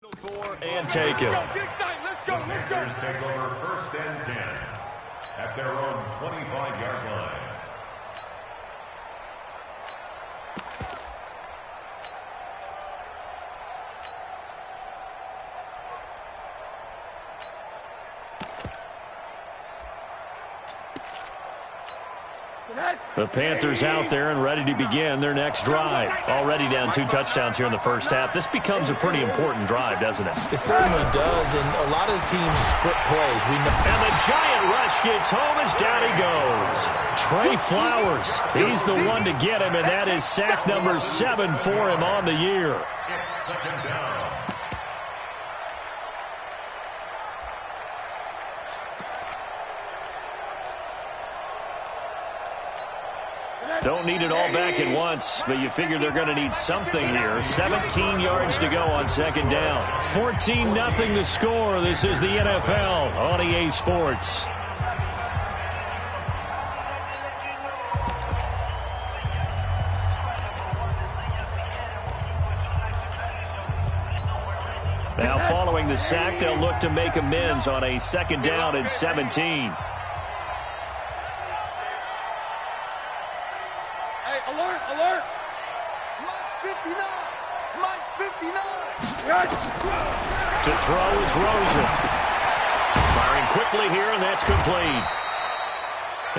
And take it. Panthers take over 1st and 10 at their own 25-yard line. The Panthers out there and ready to begin their next drive. Already down 2 touchdowns here in the first half. This becomes a pretty important drive, doesn't it? It certainly does, and a lot of the teams script plays. And the giant rush gets home as down he goes. Trey Flowers, he's the one to get him, and that is sack number 7 for him on the year. It's 2nd down. Don't need it all back at once, but you figure they're going to need something here. 17 yards to go on 2nd down. 14-0 the score. This is the NFL on EA Sports. Now following the sack, they'll look to make amends on a 2nd down and 17. To throw is Rosen. Firing quickly here, and that's complete.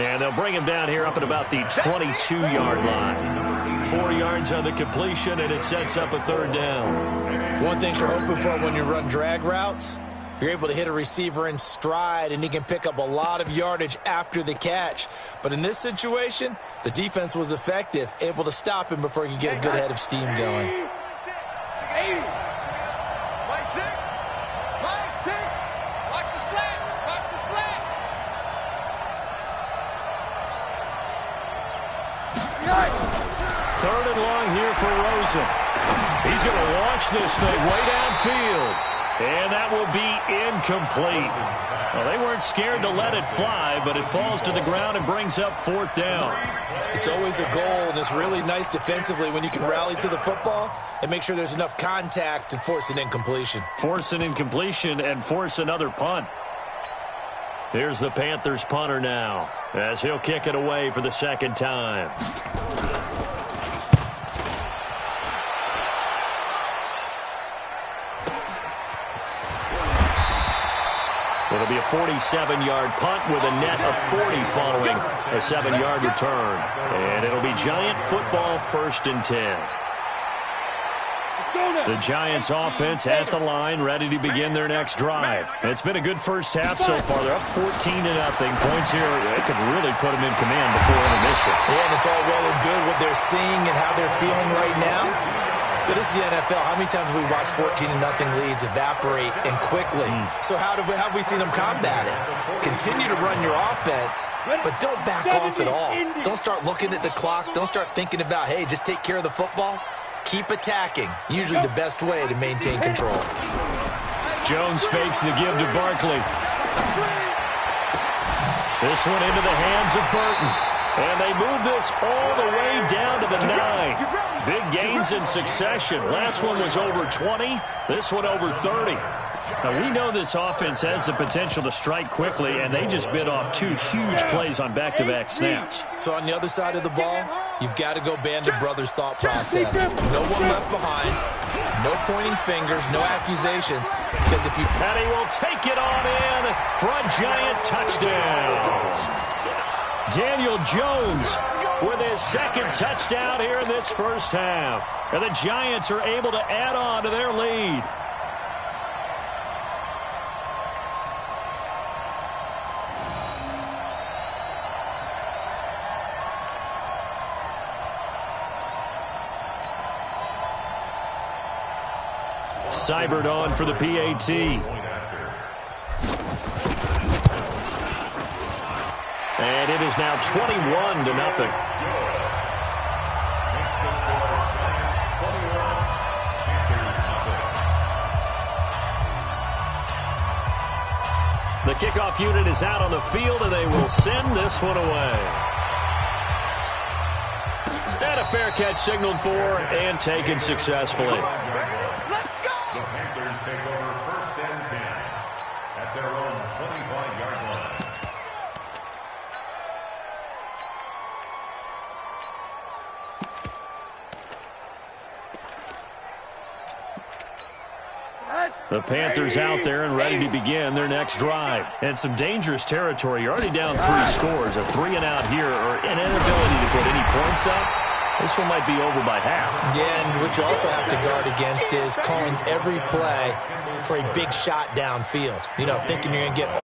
And they'll bring him down here up at about the 22-yard line. 4 yards on the completion, and it sets up a 3rd down. One thing you're hoping for when you run drag routes, you're able to hit a receiver in stride, and he can pick up a lot of yardage after the catch. But in this situation, the defense was effective, able to stop him before he could get a good head of steam going. Third and long here for Rosen. He's going to launch this thing way downfield. And that will be incomplete. Well, they weren't scared to let it fly, but it falls to the ground and brings up 4th down. It's always a goal, and it's really nice defensively when you can rally to the football and make sure there's enough contact to force an incompletion. Force an incompletion and force another punt. Here's the Panthers punter now, as he'll kick it away for the 2nd time. It'll be a 47-yard punt with a net of 40 following a 7-yard return. And it'll be Giant football 1st and 10. The Giants offense at the line, ready to begin their next drive. It's been a good first half so far. They're up 14-0. Points here, they could really put them in command before intermission. Yeah, and it's all well and good what they're seeing and how they're feeling right now. But this is the NFL. How many times have we watched 14-0 leads evaporate and quickly? So how have we seen them combat it? Continue to run your offense, but don't back off at all. Don't start looking at the clock. Don't start thinking about, hey, just take care of the football. Keep attacking. Usually the best way to maintain control. Jones fakes the give to Barkley. This one into the hands of Burton. And they move this all the way down to the 9. Big gains in succession. Last one was over 20. This one over 30. Now, we know this offense has the potential to strike quickly, and they just bit off 2 huge plays on back-to-back snaps. So on the other side of the ball, you've got to go Band of Brothers thought process. No one left behind. No pointing fingers, no accusations. Because if you... And he will take it on in for a Giant touchdown. Daniel Jones with his 2nd touchdown here in this first half. And the Giants are able to add on to their lead. Seibert on for the PAT. And it is now 21-0. The kickoff unit is out on the field, and they will send this one away. And a fair catch signaled for and taken successfully. The Panthers take over first and 10 at their own 25-yard line. The Panthers out there and ready to begin their next drive. And some dangerous territory. You're already down 3 scores. A 3-and-out here or an inability to put any points up. This one might be over by half. Yeah, and what you also have to guard against is calling every play for a big shot downfield. You know, thinking you're going to get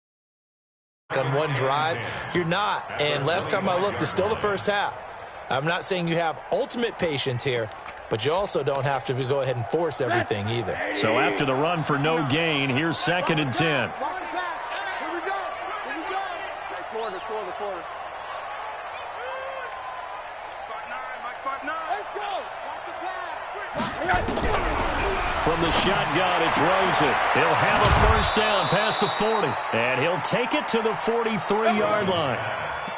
on one drive. You're not. And last time I looked, it's still the first half. I'm not saying you have ultimate patience here, but you also don't have to go ahead and force everything either. So after the run for no gain, here's 2nd and 10. Watch the pass. Here we go. Here we go. Quarter. Let's go. Watch the pass. From the shotgun, it's Rosen. He'll have a first down past the 40. And he'll take it to the 43-yard line.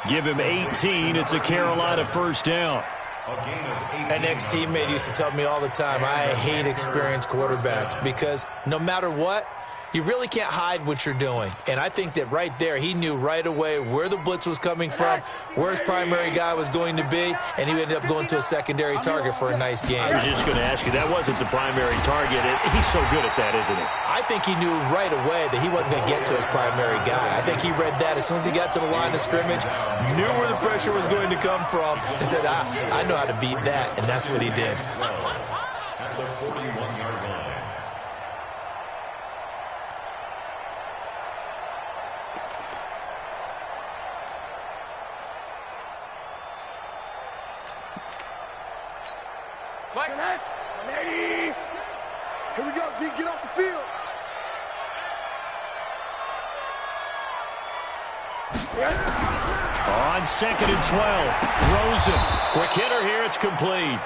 Give him 18. It's a Carolina first down. An ex-teammate used to tell me all the time, I hate experienced quarterbacks because no matter what, you really can't hide what you're doing. And I think that right there, he knew right away where the blitz was coming from, where his primary guy was going to be, and he ended up going to a secondary target for a nice game. I was just going to ask you, that wasn't the primary target. He's so good at that, isn't he? I think he knew right away that he wasn't going to get to his primary guy. I think he read that as soon as he got to the line of scrimmage, knew where the pressure was going to come from, and said, I know how to beat that, and that's what he did. At the 41-yard line. Mike. 180. Here we go, D. Get off the field. On 2nd and 12, Rosen. Quick hitter here, it's complete.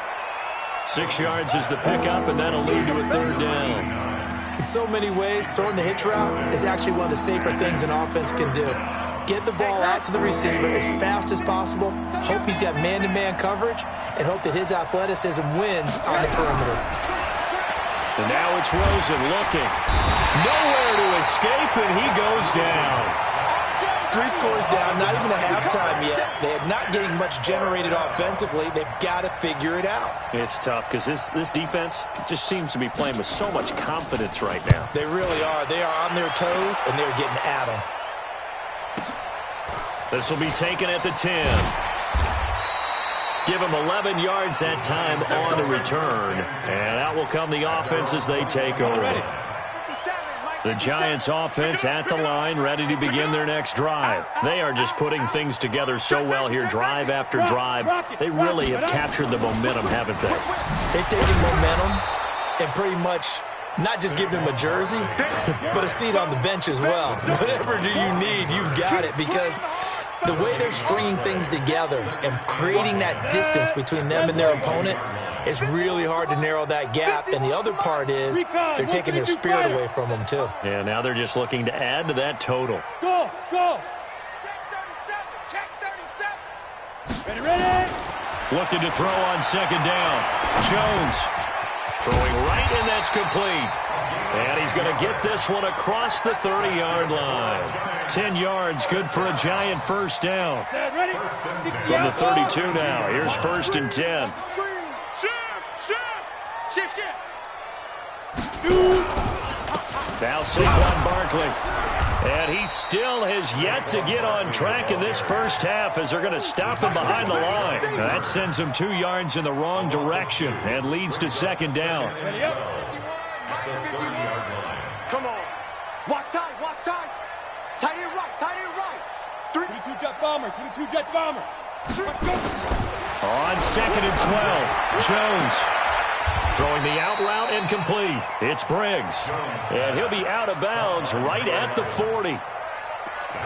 6 yards is the pickup, and that'll lead to a 3rd down. In so many ways, throwing the hitch route is actually one of the safer things an offense can do. Get the ball out to the receiver as fast as possible, hope he's got man-to-man coverage, and hope that his athleticism wins on the perimeter. And now it's Rosen looking. Nowhere to escape, and he goes down. 3 scores down, not even a halftime yet. They are not getting much generated offensively. They've got to figure it out. It's tough because this defense just seems to be playing with so much confidence right now. They really are. They are on their toes, and they're getting at them. This will be taken at the 10. Give him 11 yards that time on the return. And out will come the offense as they take over. The Giants offense at the line, ready to begin their next drive. They are just putting things together so well here, drive after drive. They really have captured the momentum, haven't they? They've taken momentum and pretty much not just give him a jersey, but a seat on the bench as well. Whatever do you need, you've got it, because the way they're stringing things together and creating that distance between them and their opponent is really hard to narrow that gap. And the other part is they're taking their spirit away from them, too. Yeah, now they're just looking to add to that total. Go. Check 37. Ready. Looking to throw on 2nd down. Jones throwing right, and that's complete. And he's going to get this one across the 30-yard line. 10 yards, good for a Giant first down. From the 32 now, here's 1st and 10. Shift. Now Saquon Barkley. And he still has yet to get on track in this first half as they're going to stop him behind the line. Now that sends him 2 yards in the wrong direction and leads to 2nd down. Come on. Watch time. Tight end right. 22 jet bomber. On 2nd and 12, Jones throwing the out route incomplete. It's Briggs. And he'll be out of bounds right at the 40.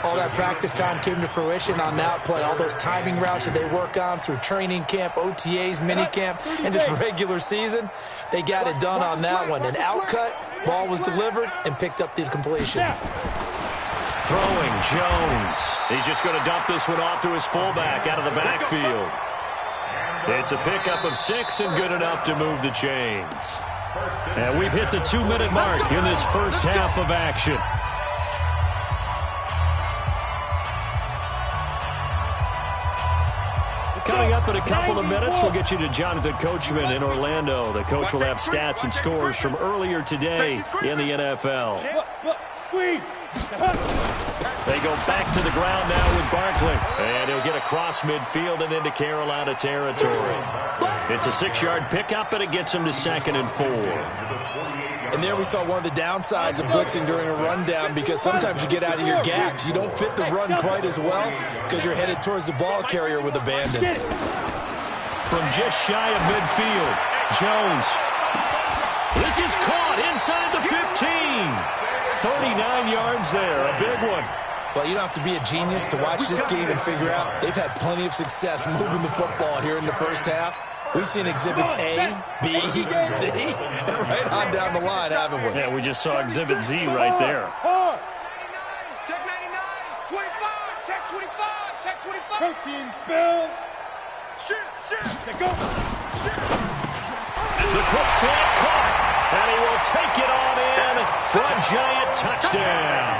All that practice time came to fruition on that play. All those timing routes that they work on through training camp, OTAs, minicamp, and just regular season, they got it done on that one. An outcut, ball was delivered, and picked up the completion. Throwing Jones. He's just going to dump this one off to his fullback out of the backfield. It's a pickup of 6 and good enough to move the chains. And we've hit the 2-minute mark in this first half of action. Coming up in a couple of minutes, we'll get you to Jonathan Coachman in Orlando. The coach will have stats and scores from earlier today in the NFL. They go back to the ground now with Barkley. And he'll get across midfield and into Carolina territory. It's a 6-yard pickup, and it gets him to 2nd and 4. And there we saw one of the downsides of blitzing during a rundown, because sometimes you get out of your gaps. You don't fit the run quite as well because you're headed towards the ball carrier with abandon. From just shy of midfield, Jones. This is caught inside the 15. 39 yards there, a big one. Well, you don't have to be a genius to watch this game and figure out they've had plenty of success moving the football here in the first half. We've seen exhibits A, B, C, and right on down the line, haven't we? Yeah, we just saw exhibit Z right there. Check 99, 25, check 25, check 25. Protein spill. Shoot. Let go. The quick slant caught, and he will take it on in for a giant touchdown.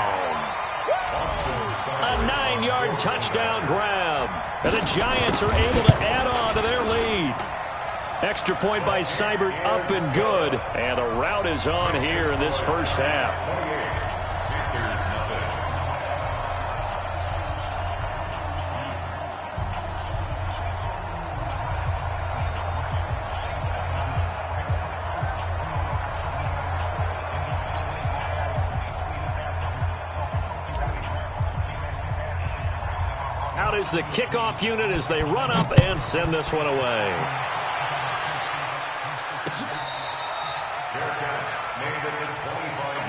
A 9-yard touchdown grab, and the Giants are able to add on to their lead. Extra point by Seibert, up and good, and the rout is on here in this first half. Out is the kickoff unit as they run up and send this one away.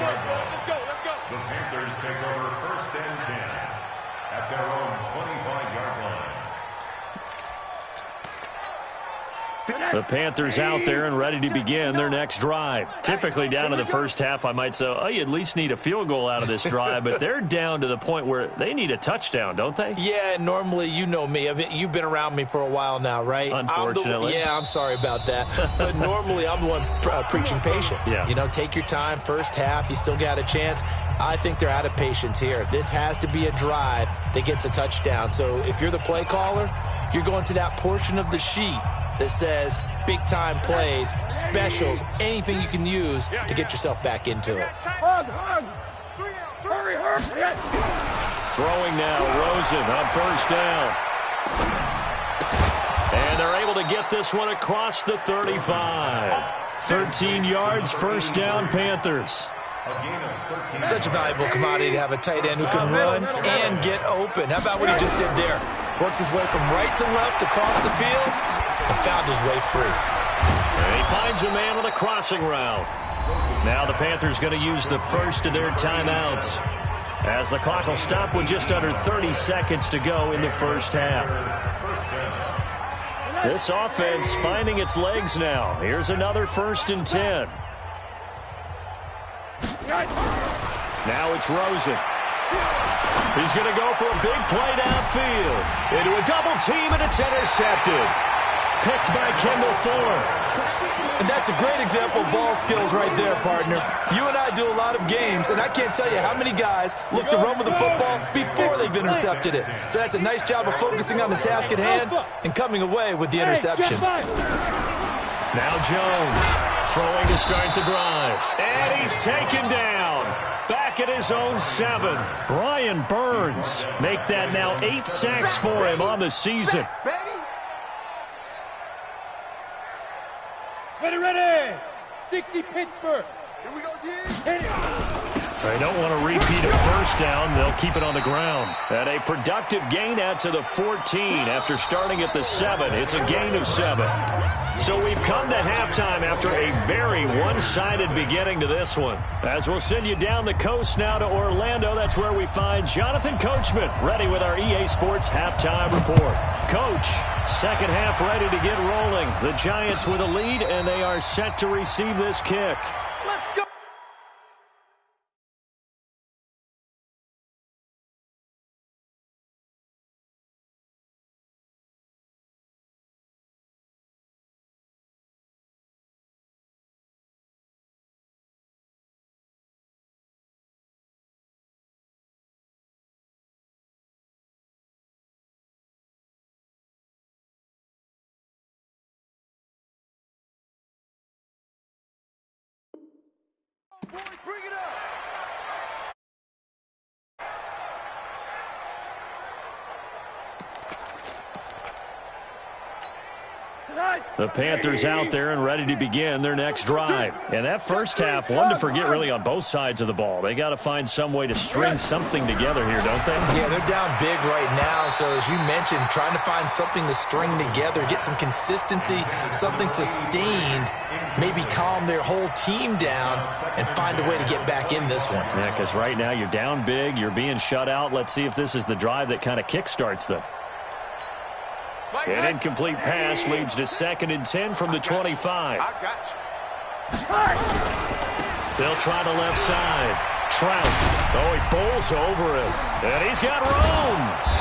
Let's go. The Panthers take over 1st and 10 at their own 25-yard line. The Panthers out there and ready to begin their next drive. Typically down to the first half, I might say, oh, you at least need a field goal out of this drive, but they're down to the point where they need a touchdown, don't they? Yeah, normally, you know me. I mean, you've been around me for a while now, right? Unfortunately. I'm sorry about that. But normally, I'm the one preaching patience. Yeah. You know, take your time. First half, you still got a chance. I think they're out of patience here. This has to be a drive that gets a touchdown. So if you're the play caller, you're going to that portion of the sheet that says big-time plays, specials, anything you can use to get yourself back into it. Hurry. Throwing now, Rosen on first down. And they're able to get this one across the 35. 13 yards, first down, Panthers. Such a valuable commodity to have a tight end who can run and get open. How about what he just did there? Worked his way from right to left across the field and found his way free. And he finds a man on a crossing route. Now the Panthers going to use the first of their timeouts, as the clock will stop with just under 30 seconds to go in the first half. This offense finding its legs now. Here's another 1st and 10. Now it's Rosen. He's going to go for a big play downfield. Into a double team, and it's intercepted. Picked by Kendall Thorne. And that's a great example of ball skills right there, partner. You and I do a lot of games, and I can't tell you how many guys look to run with the football before they've intercepted it. So that's a nice job of focusing on the task at hand and coming away with the interception. Now Jones throwing to start the drive. And he's taken down. Back at his own 7. Brian Burns make that now 8 sacks for him on the season. Ready. 60 Pittsburgh. Here we go, They don't want to repeat a first down. They'll keep it on the ground. And a productive gain out to the 14 after starting at the 7. It's a gain of 7. So we've come to halftime after a very one-sided beginning to this one. As we'll send you down the coast now to Orlando, that's where we find Jonathan Coachman ready with our EA Sports halftime report. Coach, second half ready to get rolling. The Giants with a lead, and they are set to receive this kick. Let's go. Bring it up. The Panthers out there and ready to begin their next drive. And that first half, one to forget really on both sides of the ball. They got to find some way to string something together here, don't they? Yeah, they're down big right now. So as you mentioned, trying to find something to string together, get some consistency, something sustained, maybe calm their whole team down and find a way to get back in this one. Yeah, because right now you're down big, you're being shut out. Let's see if this is the drive that kind of kickstarts them. An incomplete pass leads to 2nd and 10 from the 25. I got you. They'll try the left side. Trout. Oh, he bowls over it. And he's got room.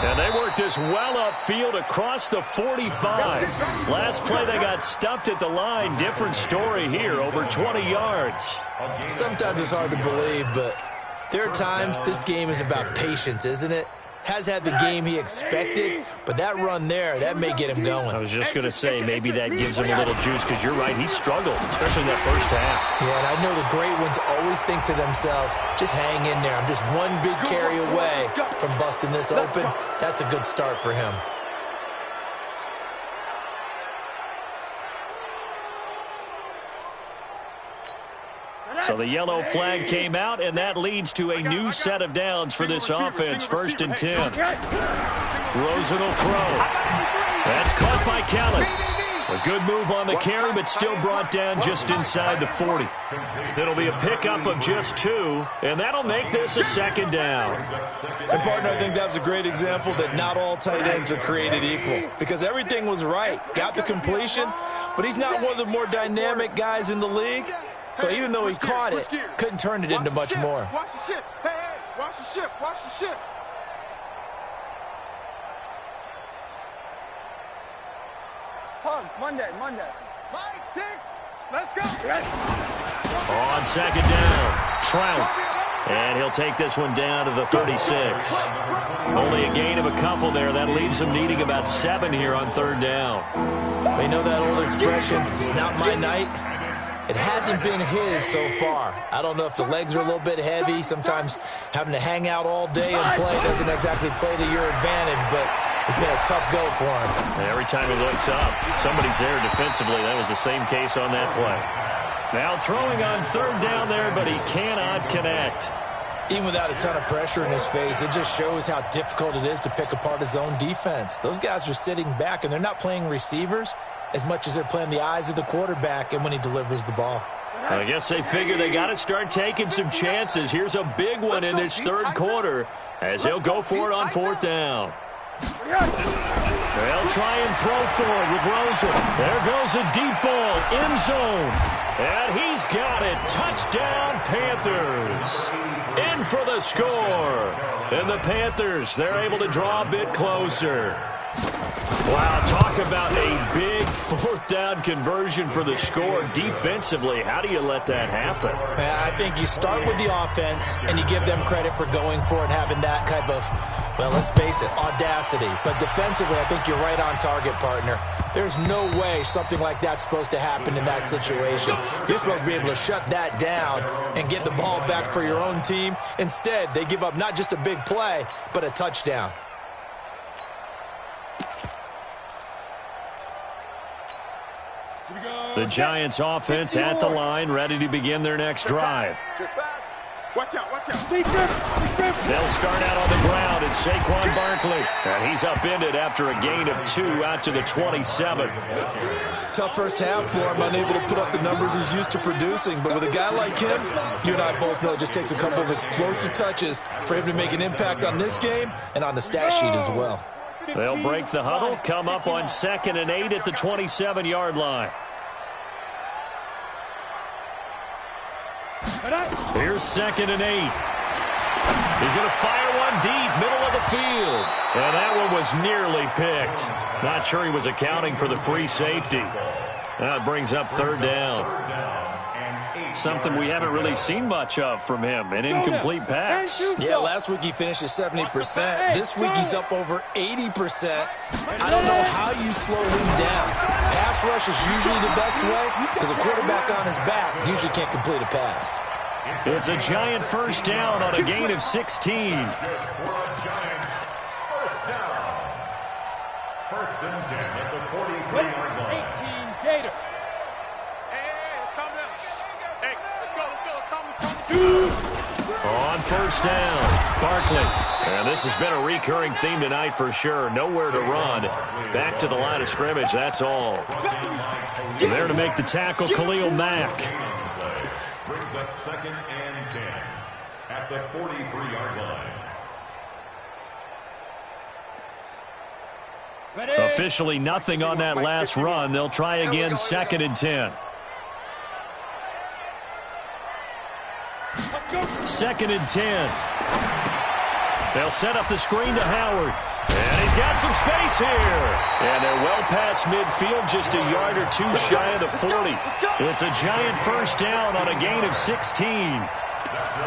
And they work this well upfield across the 45. Last play they got stuffed at the line. Different story here, over 20 yards. Sometimes it's hard to believe, but there are times this game is about patience, isn't it? Has had the game he expected, but that run there, that may get him going. I was just going to say, maybe that gives him a little juice, because you're right, he struggled, especially in that first half. Yeah, and I know the great ones always think to themselves, just hang in there. I'm just one big carry away from busting this open. That's a good start for him. So the yellow flag came out, and that leads to a new set of downs for this offense. 1st and 10. Rosen will throw. That's caught by Kelly. A good move on the carry, but still brought down just inside the 40. It'll be a pickup of just 2, and that'll make this a 2nd down. And, partner, I think that was a great example that not all tight ends are created equal, because everything was right. Got the completion, but he's not one of the more dynamic guys in the league. So even though he caught it, couldn't turn it into much more. Watch the ship. Hey, watch the ship. Watch the ship. Monday. Mike, 6. Let's go. On 2nd down, Trout. And he'll take this one down to the 36. Only a gain of a couple there. That leaves him needing about 7 here on 3rd down. We know that old expression, it's not my night. It hasn't been his so far. I don't know if the legs are a little bit heavy. Sometimes having to hang out all day and play doesn't exactly play to your advantage, but it's been a tough go for him. Every time he looks up, somebody's there defensively. That was the same case on that play. Now throwing on 3rd down there, but he cannot connect. Even without a ton of pressure in his face, it just shows how difficult it is to pick apart his own defense. Those guys are sitting back, and they're not playing receivers as much as they're playing the eyes of the quarterback and when he delivers the ball. I guess they figure they got to start taking some chances. Here's a big one in this 3rd quarter as he'll go for it on 4th down. They'll try and throw for it with Rosen. There goes a deep ball, end zone. And he's got it. Touchdown, Panthers. In for the score. And the Panthers, they're able to draw a bit closer. Wow, talk about a big 4th down conversion for the score defensively. How do you let that happen? I think you start with the offense, and you give them credit for going for it, having that kind of, well, let's face it, audacity. But defensively, I think you're right on target, partner. There's no way something like that's supposed to happen in that situation. You're supposed to be able to shut that down and get the ball back for your own team. Instead, they give up not just a big play, but a touchdown. The Giants offense at the line, ready to begin their next drive. Watch out, watch out. They'll start out on the ground, and Saquon Barkley. And he's upended after a gain of 2 out to the 27. Tough first half for him, unable to put up the numbers he's used to producing. But with a guy like him, you and I both know it just takes a couple of explosive touches for him to make an impact on this game and on the stat sheet as well. They'll break the huddle, come up on 2nd and 8 at the 27-yard line. Here's 2nd and 8. He's going to fire one deep, middle of the field. And that one was nearly picked. Not sure he was accounting for the free safety. That brings up 3rd down. Something we haven't really seen much of from him, an incomplete pass. Yeah, last week he finished at 70%. This week he's up over 80%. I don't know how you slow him down. Pass rush is usually the best way because a quarterback on his back usually can't complete a pass. It's a giant first down on a gain of 16. First and 10 at the 43-yard line. 18, Gator. Hey, let's go. On first down, Barkley. And this has been a recurring theme tonight for sure. Nowhere to run. Back to the line of scrimmage, that's all. There to make the tackle, Khalil Mack. Brings up second and 10 at the 43-yard line. Ready? Officially nothing on that last run. They'll try again, second and 10. Second and 10. They'll set up the screen to Howard. And he's got some space here. And they're well past midfield, just a yard or two shy of the 40. It's a giant first down on a gain of 16.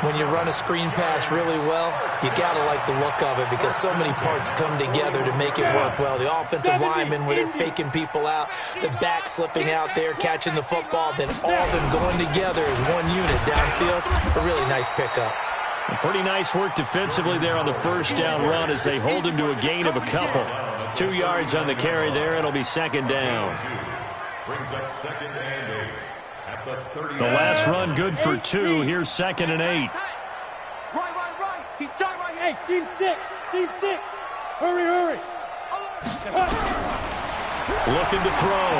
When you run a screen pass really well, you got to like the look of it because so many parts come together to make it work well. The offensive linemen, where they're faking people out, the back slipping out there, catching the football, then all of them going together as one unit downfield. A really nice pickup. Pretty nice work defensively there on the first down run as they hold him to a gain of a couple. 2 yards on the carry there. It'll be second down. Brings up second and 8 at the 30. The last run good for 2. Here's second and 8. Right. He's tied right here. Hey, Team 6. Team 6. Hurry. Looking to throw.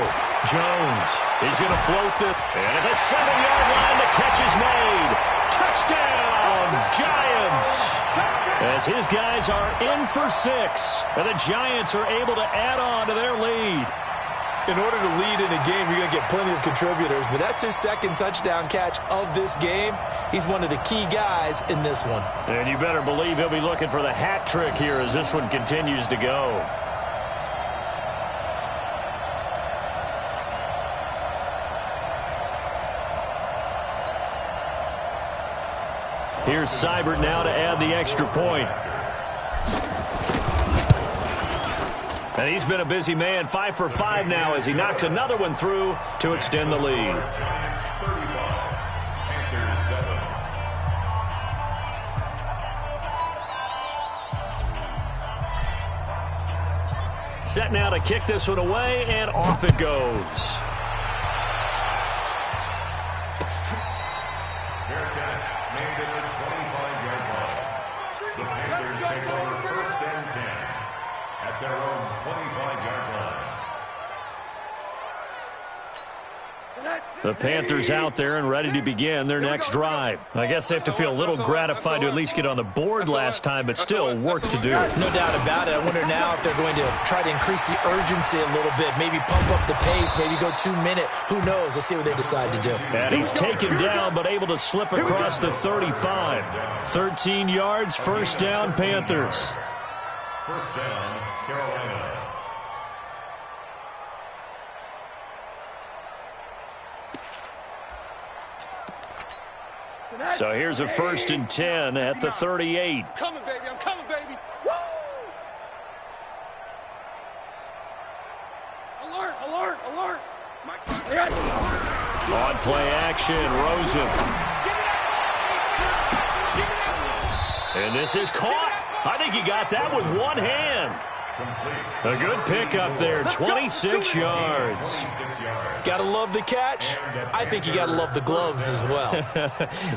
Jones. He's going to float this. And at the 7-yard line, the catch is made. Touchdown, Giants. As his guys are in for 6. And the Giants are able to add on to their lead. In order to lead in a game, you're going to get plenty of contributors, but that's his second touchdown catch of this game. He's one of the key guys in this one. And you better believe he'll be looking for the hat trick here as this one continues to go. Here's Seibert now to add the extra point. And he's been a busy man, 5 for 5 now as he knocks another one through to extend the lead. Set now to kick this one away, and off it goes. Fair catch made at the 25-yard line. The Panthers take over first and 10 at their own 25-yard line. The Panthers out there and ready to begin their next drive. I guess they have to feel a little gratified to at least get on the board last time, but still work to do. No doubt about it. I wonder now if they're going to try to increase the urgency a little bit, maybe pump up the pace, maybe go 2 minute. Who knows? Let's see what they decide to do. And he's taken down, but able to slip across the 35. 13 yards, first down, Panthers. First down, Carolina. So here's a first and 10 at the 38. I'm coming, baby. Woo! Alert. On play action, Rosen. And this is caught. I think he got that with one hand. A good pickup there, 26 yards. Got to love the catch. I think you got to love the gloves as well.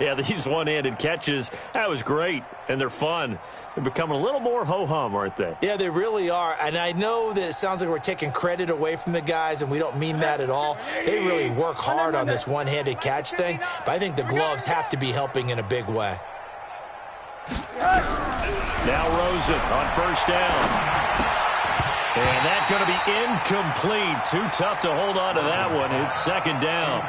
Yeah, these one-handed catches, that was great, and they're fun. They're becoming a little more ho-hum, aren't they? Yeah, they really are, and I know that it sounds like we're taking credit away from the guys, and we don't mean that at all. They really work hard on this one-handed catch thing, but I think the gloves have to be helping in a big way. Now Rosen on first down. And that's going to be incomplete. Too tough to hold on to that one. It's second down.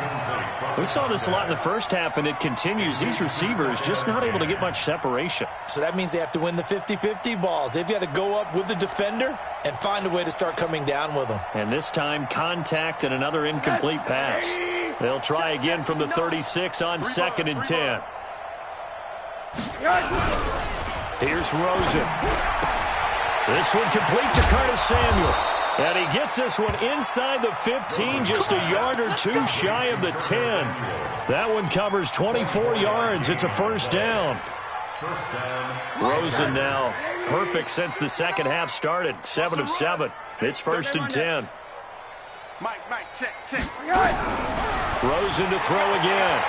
We saw this a lot in the first half, and it continues. These receivers just not able to get much separation. So that means they have to win the 50-50 balls. They've got to go up with the defender and find a way to start coming down with them. And this time, contact and another incomplete pass. They'll try again from the 36 on second and 10. Here's Rosen. This one complete to Curtis Samuel. And he gets this one inside the 15, just a yard or two shy of the 10. That one covers 24 yards. It's a first down. Rosen now perfect since the second half started. 7 of 7. It's first and 10. Mike, check. Rosen to throw again.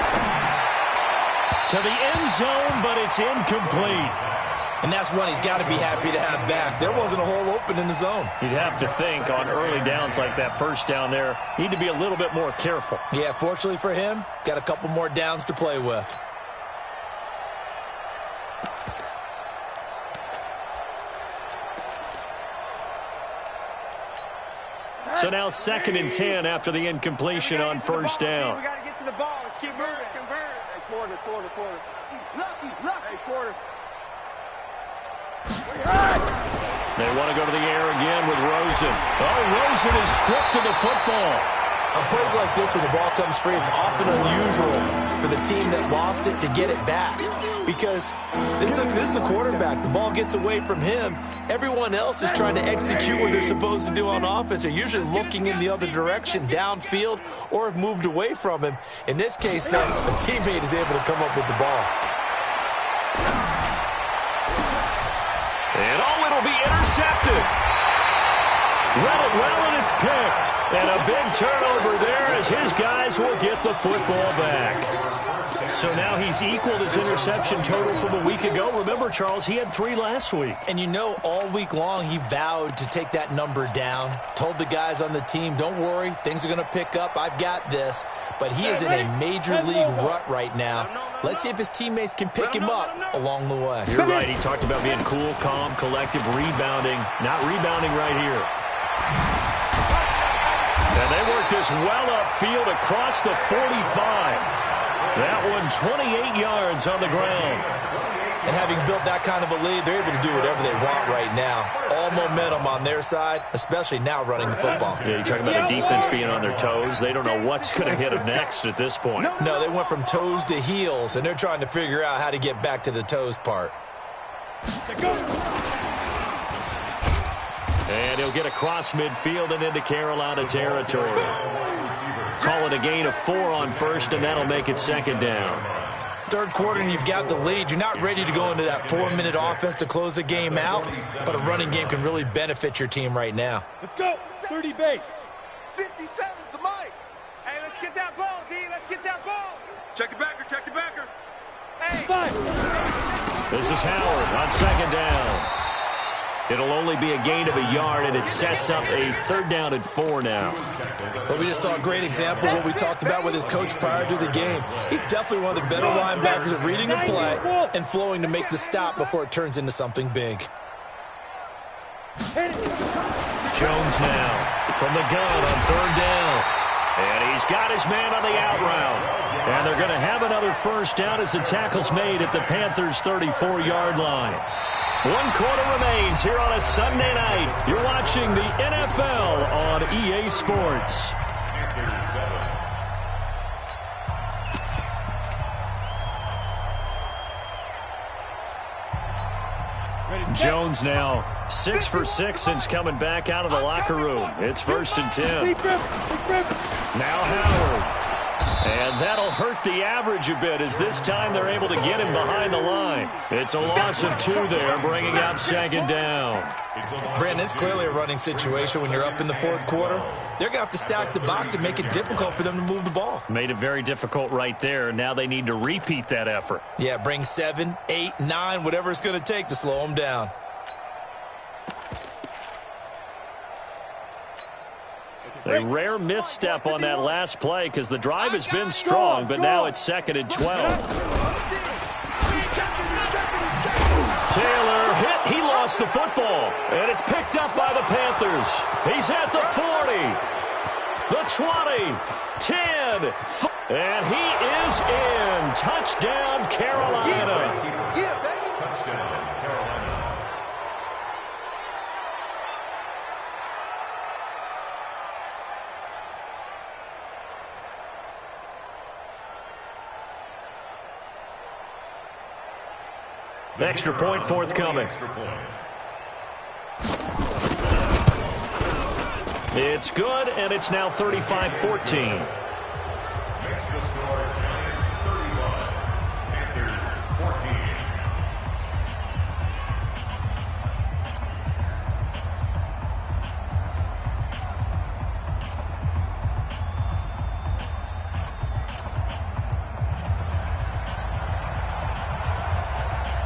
To the end zone, but it's incomplete. And that's one he's got to be happy to have back. There wasn't a hole open in the zone. You'd have to think on early downs like that first down there, need to be a little bit more careful. Yeah, fortunately for him, got a couple more downs to play with. So now 2nd and 10 after the incompletion on first down. We got to get to the ball. Let's keep moving. Convert. Hey, quarter. Look. Hey, quarter. They want to go to the air again with Rosen. Oh, Rosen is stripped of the football. On plays like this, when the ball comes free, it's often unusual for the team that lost it to get it back. Because this is a quarterback. The ball gets away from him. Everyone else is trying to execute what they're supposed to do on offense. They're usually looking in the other direction, downfield, or have moved away from him. In this case, though, a teammate is able to come up with the ball. And it'll be intercepted. Read it well, and it's picked. And a big turnover there as his guys will get the football back. So now he's equaled his interception total from a week ago. Remember, Charles, he had 3 last week. And you know, all week long, he vowed to take that number down. Told the guys on the team, don't worry, things are going to pick up. I've got this. But he is in a major league rut right now. Let's see if his teammates can pick him up along the way. You're right. He talked about being cool, calm, collective, rebounding. Not rebounding right here. And they work this well upfield across the 45. That one 28 yards on the ground. And having built that kind of a lead, they're able to do whatever they want right now. All momentum on their side, especially now running the football. Yeah, you're talking about a defense being on their toes. They don't know what's going to hit them next at this point. No, they went from toes to heels, and they're trying to figure out how to get back to the toes part. And he'll get across midfield and into Carolina territory. Call it a gain of 4 on first, and that'll make it 2nd down. Third quarter, and you've got the lead. You're not ready to go into that 4-minute offense to close the game out, but a running game can really benefit your team right now. Let's go. 30 base. 57 to Mike. Hey, let's get that ball, D. Let's get that ball. Check the backer. Hey. 5. This is Howard on 2nd down. It'll only be a gain of a yard, and it sets up a 3rd down and 4 now. Well, we just saw a great example of what we talked about with his coach prior to the game. He's definitely one of the better linebackers at reading a play and flowing to make the stop before it turns into something big. Jones now from the gun on 3rd down. And he's got his man on the out route. And they're going to have another first down as the tackle's made at the Panthers' 34-yard line. 1 quarter remains here on a Sunday night. You're watching the NFL on EA Sports. Jones now 6 for 6 since coming back out of the locker room. It's 1st and 10. Now Howard. And that'll hurt the average a bit as this time they're able to get him behind the line. It's a loss of 2 there, bringing up 2nd down. Brandon, it's clearly a running situation when you're up in the 4th quarter. They're going to have to stack the box and make it difficult for them to move the ball. Made it very difficult right there. Now they need to repeat that effort. Yeah, bring 7, 8, 9, whatever it's going to take to slow them down. A rare misstep on that last play because the drive has been strong, but now it's 2nd and 12. Taylor hit. He lost the football, and it's picked up by the Panthers. He's at the 40, the 20, 10, and he is in. Touchdown, Carolina. Yeah, baby. Touchdown, Carolina. Extra point forthcoming. It's good, and it's now 35-14. Makes the score Giants 31, Panthers 14.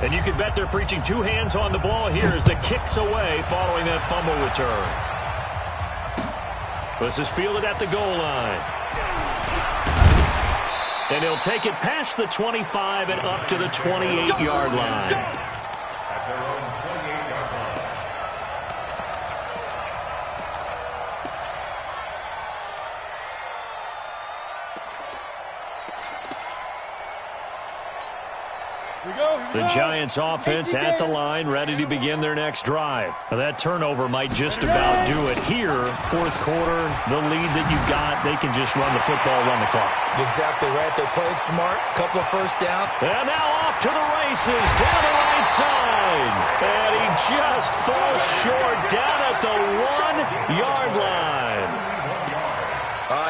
And you can bet they're preaching two hands on the ball here as the kick's away following that fumble return. This is fielded at the goal line. And he'll take it past the 25 and up to the 28-yard line. At their own 28-yard line. The Giants offense at the line, ready to begin their next drive. Now that turnover might just about do it here. Fourth quarter, the lead that you've got, they can just run the football, run the clock. Exactly right. They played smart, couple of first down. And now off to the races, down the right side. And he just falls short down at the 1-yard line.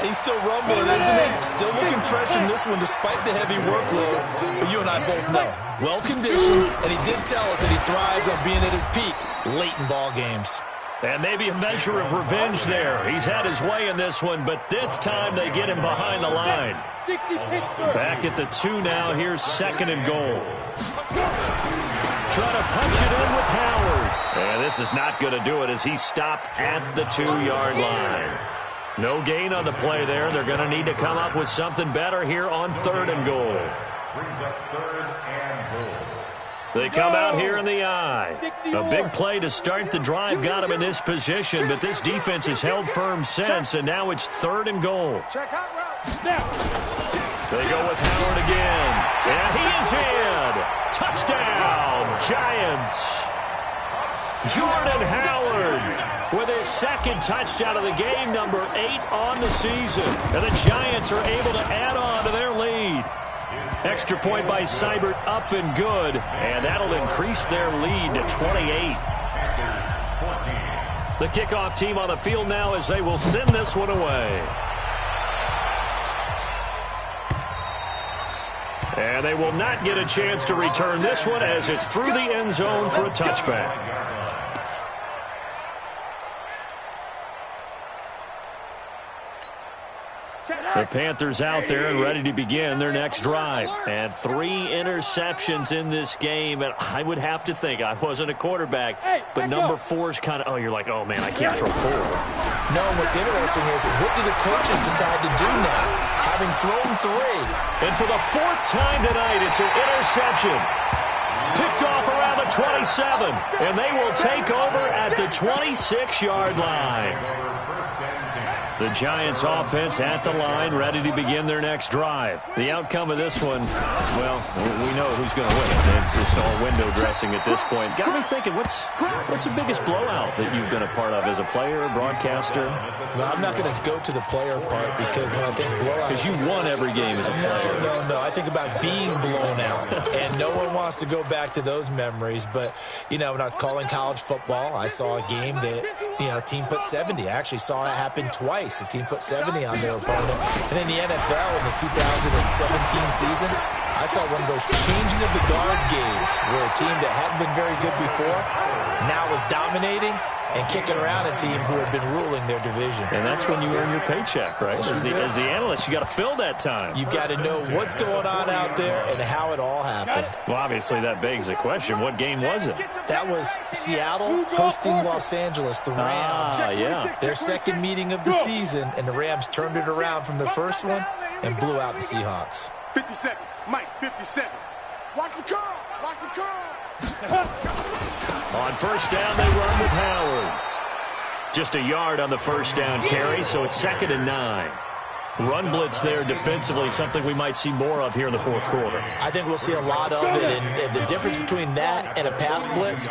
He's still rumbling, isn't he? Still looking fresh in this one despite the heavy workload. But you and I both know, well-conditioned, and he did tell us that he thrives on being at his peak late in ball games. And maybe a measure of revenge there. He's had his way in this one, but this time they get him behind the line. Back at the 2 now. Here's 2nd and goal. Trying to punch it in with Howard. And this is not going to do it as he's stopped at the 2-yard line. No gain on the play there. They're going to need to come up with something better here on 3rd and goal. Brings up 3rd and goal. They come out here in the eye. A big play to start the drive got him in this position, but this defense has held firm since, and now it's 3rd and goal. They go with Howard again, and he is in. Touchdown, Giants. Jordan Howard with his 2nd touchdown of the game, number 8 on the season. And the Giants are able to add on to their lead. Extra point by Seibert up and good, and that'll increase their lead to 28. The kickoff team on the field now as they will send this one away. And they will not get a chance to return this one as it's through the end zone for a touchback. The Panthers out there and ready to begin their next drive. And 3 interceptions in this game. And I would have to think, I wasn't a quarterback, but number 4 is kind of, you're like, oh, man, I can't throw 4. No, what's interesting is, what do the coaches decide to do now, having thrown 3? And for the 4th time tonight, it's an interception. Picked off around the 27. And they will take over at the 26-yard line. The Giants offense at the line, ready to begin their next drive. The outcome of this one, well, we know who's going to win it. It's just all window dressing at this point. Got me thinking, what's the biggest blowout that you've been a part of as a player, broadcaster? Well, I'm not going to go to the player part because when I think blowout... Because you won every game as a player. No. I think about being blown out. And no one wants to go back to those memories. But, when I was calling college football, I saw a game that, a team put 70. I actually saw it happen twice. A team put 70 on their opponent. And in the NFL in the 2017 season, I saw one of those changing of the guard games where a team that hadn't been very good before now was dominating and kicking around a team who had been ruling their division. And that's when you earn your paycheck, right? As the analyst, you got to fill that time. You've got to know what's going on out there and how it all happened. Well, obviously, that begs the question, what game was it? That was Seattle hosting Los Angeles, the Rams. Yeah. Their 2nd meeting of the season, and the Rams turned it around from the first one and blew out the Seahawks. 57, Mike, 57. Watch the curl, watch the curl. On first down, they run with Howard. Just a yard on the first down carry, so it's 2nd and 9. Run blitz there defensively, something we might see more of here in the 4th quarter. I think we'll see a lot of it, and the difference between that and a pass blitz,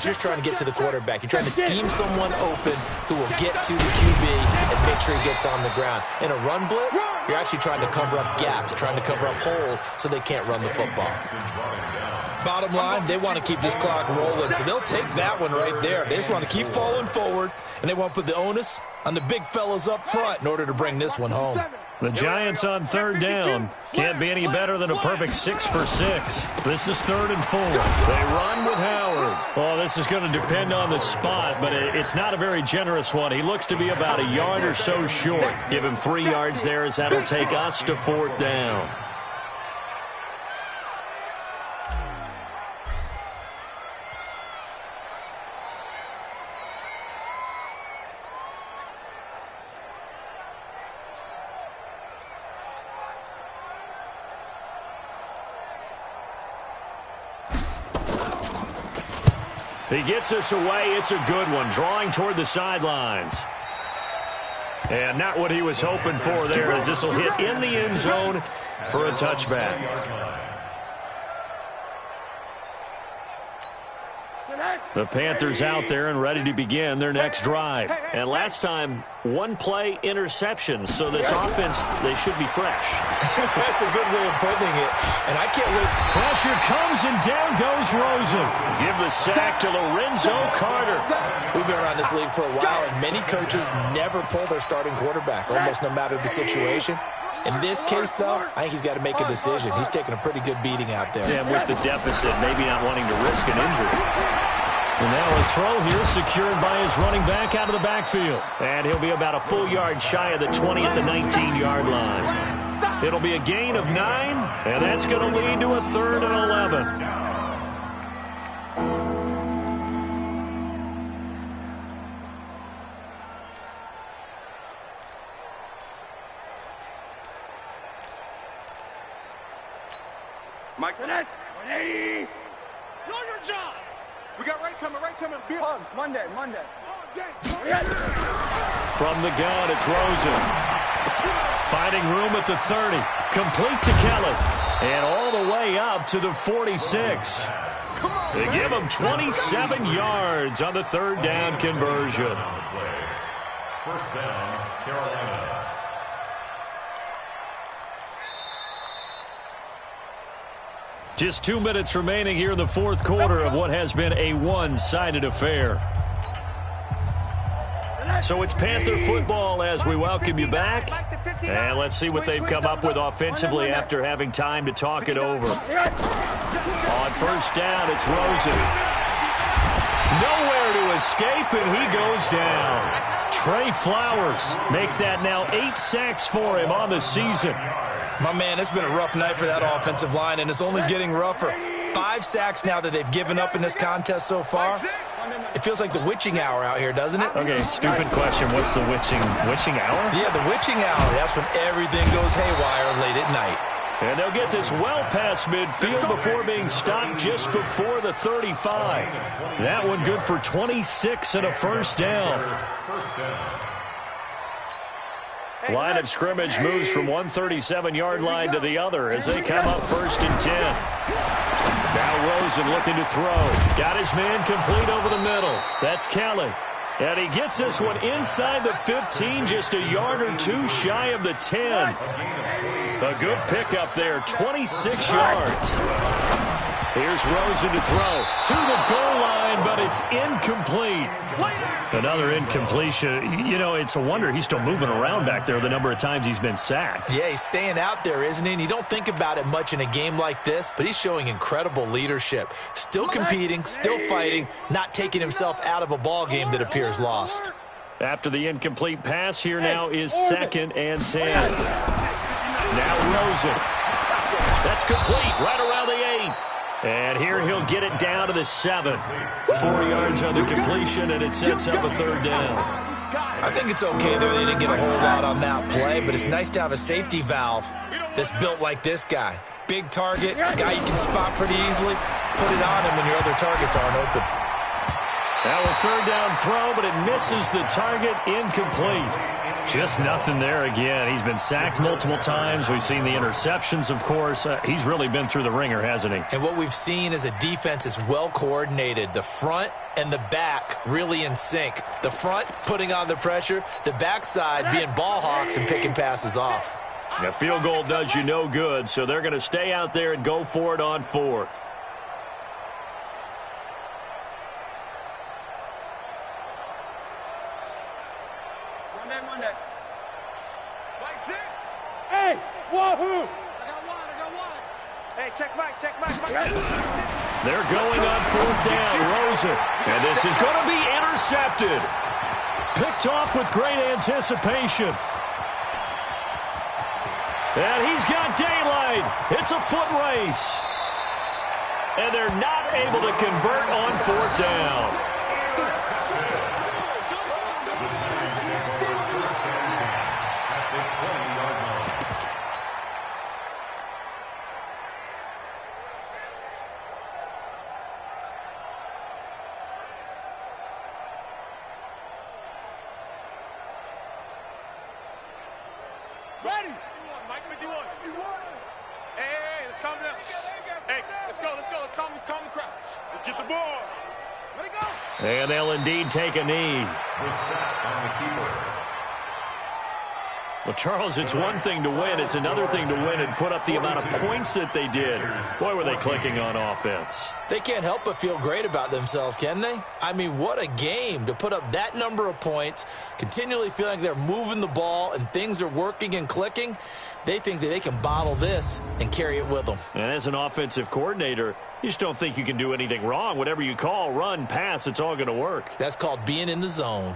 you're trying to get to the quarterback. You're trying to scheme someone open who will get to the QB and make sure he gets on the ground. In a run blitz, you're actually trying to cover up gaps, trying to cover up holes so they can't run the football. Bottom line, they want to keep this clock rolling, so they'll take that one right there. They just want to keep falling forward, and they want to put the onus on the big fellas up front in order to bring this one home. The Giants on third down. Can't be any better than a perfect 6 for 6. This is 3rd and 4. They run with Howard. Oh, this is going to depend on the spot, but it's not a very generous one. He looks to be about a yard or so short. Give him 3 yards there, as that'll take us to 4th down. He gets us away. It's a good one. Drawing toward the sidelines. And not what he was hoping for there, as this will hit in the end zone for a touchback. The Panthers out there and ready to begin their next drive. And last time, 1-play interception. So this offense, they should be fresh. That's a good way of putting it. And I can't wait. Pressure comes and down goes Rosen. Give the sack to Lorenzo Carter. We've been around this league for a while, and many coaches never pull their starting quarterback, almost no matter the situation. In this case, though, I think he's got to make a decision. He's taking a pretty good beating out there. Yeah, with the deficit, maybe not wanting to risk an injury. And now a throw here secured by his running back out of the backfield. And he'll be about a full yard shy of the 20 at the 19-yard line. It'll be a gain of 9, and that's going to lead to a 3rd and 11. Mike's in it. 180. Know your job. We got right coming. Monday. From the gun, it's Rosen. Finding room at the 30. Complete to Kelly. And all the way up to the 46. They give him 27 yards on the 3rd down conversion. First down, Carolina. Just 2 minutes remaining here in the 4th quarter of what has been a one-sided affair. So it's Panther football as we welcome you back. And let's see what they've come up with offensively after having time to talk it over. On first down, it's Rosen. Nowhere to escape, and he goes down. Trey Flowers make that now 8 sacks for him on the season. My man, it's been a rough night for that offensive line, and it's only getting rougher. 5 sacks now that they've given up in this contest so far. It feels like the witching hour out here, doesn't it? Okay, stupid question. What's the witching hour? Yeah, the witching hour. That's when everything goes haywire late at night. And they'll get this well past midfield before being stopped just before the 35. That one good for 26 and a first down. Line of scrimmage moves from one 37-yard line to the other as they come up 1st and 10. Now Rosen looking to throw. Got his man complete over the middle. That's Kelly. And he gets this one inside the 15, just a yard or 2 shy of the 10. A good pickup there, 26 yards. Here's Rosen to throw to the goal line, but it's incomplete. Another incompletion. You know, it's a wonder he's still moving around back there the number of times he's been sacked. Yeah, he's staying out there, isn't he? And you don't think about it much in a game like this, but he's showing incredible leadership. Still competing, still fighting, not taking himself out of a ball game that appears lost. After the incomplete pass, here now is 2nd and 10. Now Rosen. That's complete right around the 8. And here he'll get it down to the 7. 4 yards on the completion, and it sets up a 3rd down. I think it's okay there. They didn't get a whole lot on that play, but it's nice to have a safety valve that's built like this guy. Big target, guy you can spot pretty easily. Put it on him when your other targets aren't open. Now a 3rd down throw, but it misses the target, incomplete. Just nothing there again. He's been sacked multiple times. We've seen the interceptions, of course. He's really been through the ringer, hasn't he? And what we've seen is a defense that's well coordinated. The front and the back really in sync. The front putting on the pressure, the backside being ball hawks and picking passes off. A field goal does you no good, so they're going to stay out there and go for it on 4th. Hey, check Mike, check Mike. They're going on 4th down. Rosen. And this is going to be intercepted. Picked off with great anticipation. And he's got daylight. It's a foot race. And they're not able to convert on 4th down. Ready? Mike, 51. Hey, let's calm down. Hey, let's go. Let's calm the crowd. Let's get the ball. Let it go. And they'll indeed take a knee. The sack on the keeper. Well, Charles, it's one thing to win. It's another thing to win and put up the amount of points that they did. Boy, were they clicking on offense. They can't help but feel great about themselves, can they? I mean, what a game to put up that number of points, continually feeling like they're moving the ball and things are working and clicking. They think that they can bottle this and carry it with them. And as an offensive coordinator, you just don't think you can do anything wrong. Whatever you call, run, pass, it's all going to work. That's called being in the zone.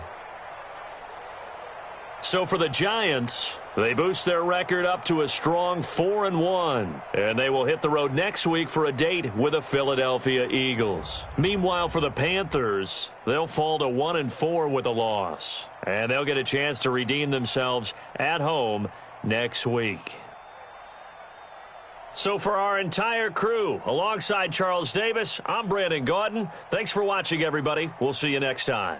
So for the Giants, they boost their record up to a strong 4-1. And they will hit the road next week for a date with the Philadelphia Eagles. Meanwhile, for the Panthers, they'll fall to 1-4 with a loss. And they'll get a chance to redeem themselves at home next week. So for our entire crew, alongside Charles Davis, I'm Brandon Gaudin. Thanks for watching, everybody. We'll see you next time.